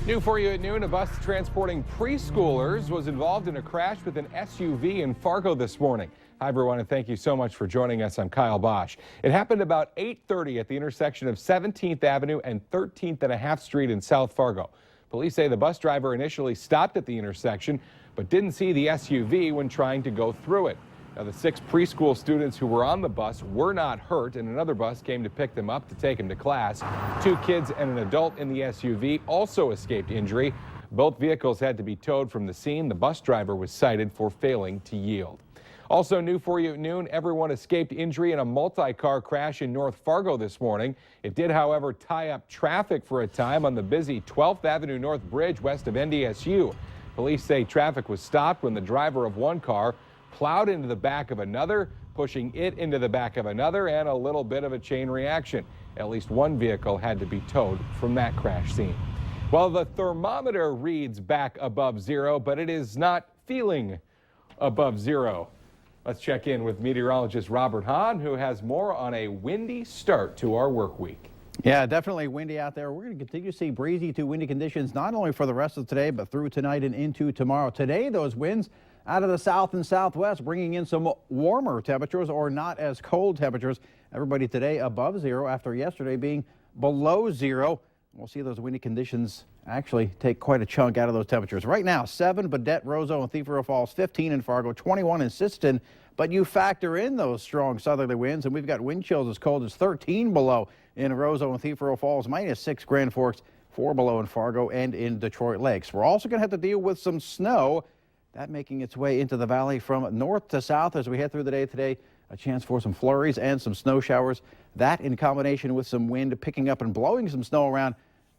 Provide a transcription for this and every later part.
New for you at noon, a bus transporting preschoolers was involved in a crash with an SUV in Fargo this morning. Hi, everyone, and thank you so much for joining us. I'm Kyle Bosch. It happened about 8:30 at the intersection of 17th Avenue and 13th and a half Street in South Fargo. Police say the bus driver initially stopped at the intersection, but didn't see the SUV when trying to go through it. Now, the 6 preschool students who were on the bus were not hurt, and another bus came to pick them up to take them to class. 2 kids and an adult in the SUV also escaped injury. Both vehicles had to be towed from the scene. The bus driver was cited for failing to yield. Also new for you at noon, everyone escaped injury in a multi-car crash in North Fargo this morning. It did, however, tie up traffic for a time on the busy 12th Avenue North Bridge west of NDSU. Police say traffic was stopped when the driver of one car plowed into the back of another, pushing it into the back of another, and a little bit of a chain reaction. At least one vehicle had to be towed from that crash scene. Well, the thermometer reads back above zero, but it is not feeling above zero. Let's check in with meteorologist Robert Hahn, who has more on a windy start to our work week. Yeah, definitely windy out there. We're going to continue to see breezy to windy conditions, not only for the rest of today, but through tonight and into tomorrow. Today, those winds out of the south and southwest, bringing in some warmer temperatures or not as cold temperatures. Everybody today above zero after yesterday being below zero. We'll see those windy conditions actually take quite a chunk out of those temperatures. Right now, 7 Baudette, Roseau, and Thief River Falls, 15 in Fargo, 21 in Sisseton. But you factor in those strong southerly winds, and we've got wind chills as cold as 13 below in Roseau and Thief River Falls, -6 Grand Forks, 4 below in Fargo and in Detroit Lakes. We're also going to have to deal with some snow. That making its way into the valley from north to south as we head through the day today. A chance for some flurries and some snow showers. That in combination with some wind picking up and blowing some snow around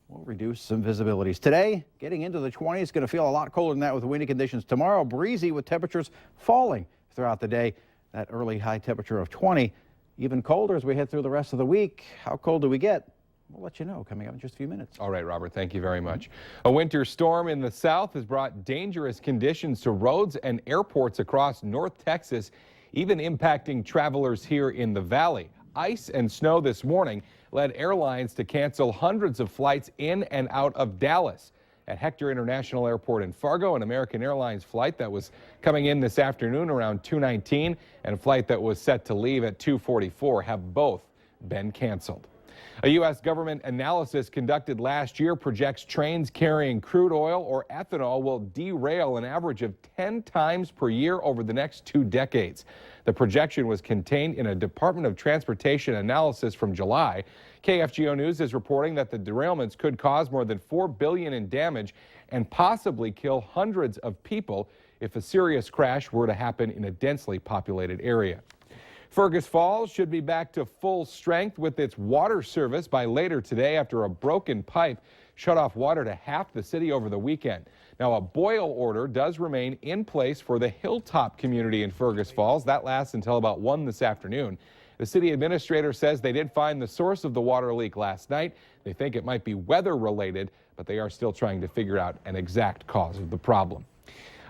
will reduce some visibilities. Today, getting into the 20s, going to feel a lot colder than that with windy conditions. Tomorrow, breezy with temperatures falling throughout the day. That early high temperature of 20. Even colder as we head through the rest of the week. How cold do we get? We'll let you know coming up in just a few minutes. All right, Robert, thank you very much. A winter storm in the south has brought dangerous conditions to roads and airports across North Texas, even impacting travelers here in the valley. Ice and snow this morning led airlines to cancel hundreds of flights in and out of Dallas. At Hector International Airport in Fargo, an American Airlines flight that was coming in this afternoon around 2:19 and a flight that was set to leave at 2:44 have both been canceled. A U.S. government analysis conducted last year projects trains carrying crude oil or ethanol will derail an average of 10 times per year over the next 2 decades. The projection was contained in a Department of Transportation analysis from July. KFGO News is reporting that the derailments could cause more than $4 billion in damage and possibly kill hundreds of people if a serious crash were to happen in a densely populated area. Fergus Falls should be back to full strength with its water service by later today after a broken pipe shut off water to half the city over the weekend. Now, a boil order does remain in place for the Hilltop community in Fergus Falls. That lasts until about 1 this afternoon. The city administrator says they did find the source of the water leak last night. They think it might be weather related, but they are still trying to figure out an exact cause of the problem.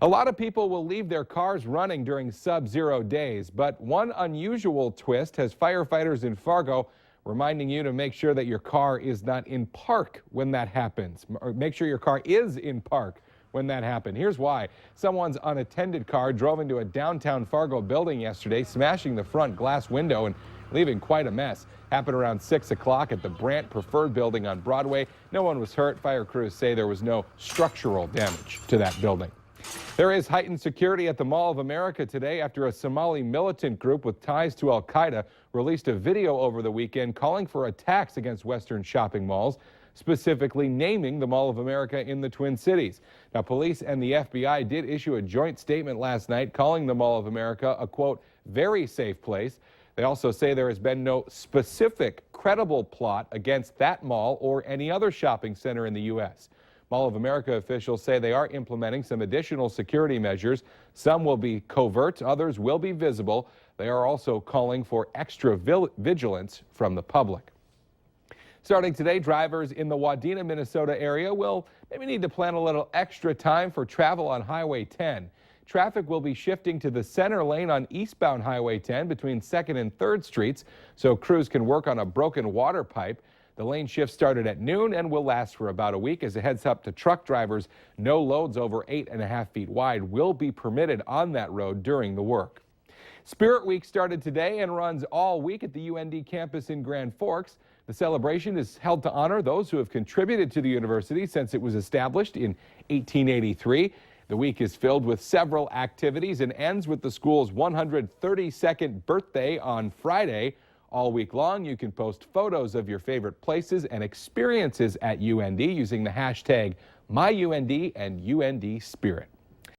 A lot of people will leave their cars running during sub-zero days, but one unusual twist has firefighters in Fargo reminding you to make sure that your car is not in park when that happens, or make sure your car is in park when that happened. Here's why. Someone's unattended car drove into a downtown Fargo building yesterday, smashing the front glass window and leaving quite a mess. Happened around 6 o'clock at the Brandt Preferred building on Broadway. No one was hurt. Fire crews say there was no structural damage to that building. There is heightened security at the Mall of America today after a Somali militant group with ties to Al-Qaeda released a video over the weekend calling for attacks against Western shopping malls, specifically naming the Mall of America in the Twin Cities. Now, police and the FBI did issue a joint statement last night calling the Mall of America a, quote, very safe place. They also say there has been no specific credible plot against that mall or any other shopping center in the U.S. Mall of America officials say they are implementing some additional security measures. Some will be covert, others will be visible. They are also calling for extra vigilance from the public. Starting today, drivers in the Wadena, Minnesota area will maybe need to plan a little extra time for travel on Highway 10. Traffic will be shifting to the center lane on eastbound Highway 10 between 2nd and 3rd Streets so crews can work on a broken water pipe. The lane shift started at noon and will last for about a week. As a heads up to truck drivers, no loads over 8.5 feet wide will be permitted on that road during the work. Spirit Week started today and runs all week at the UND campus in Grand Forks. The celebration is held to honor those who have contributed to the university since it was established in 1883. The week is filled with several activities and ends with the school's 132nd birthday on Friday. All week long, you can post photos of your favorite places and experiences at UND using the hashtag MyUND and UND Spirit.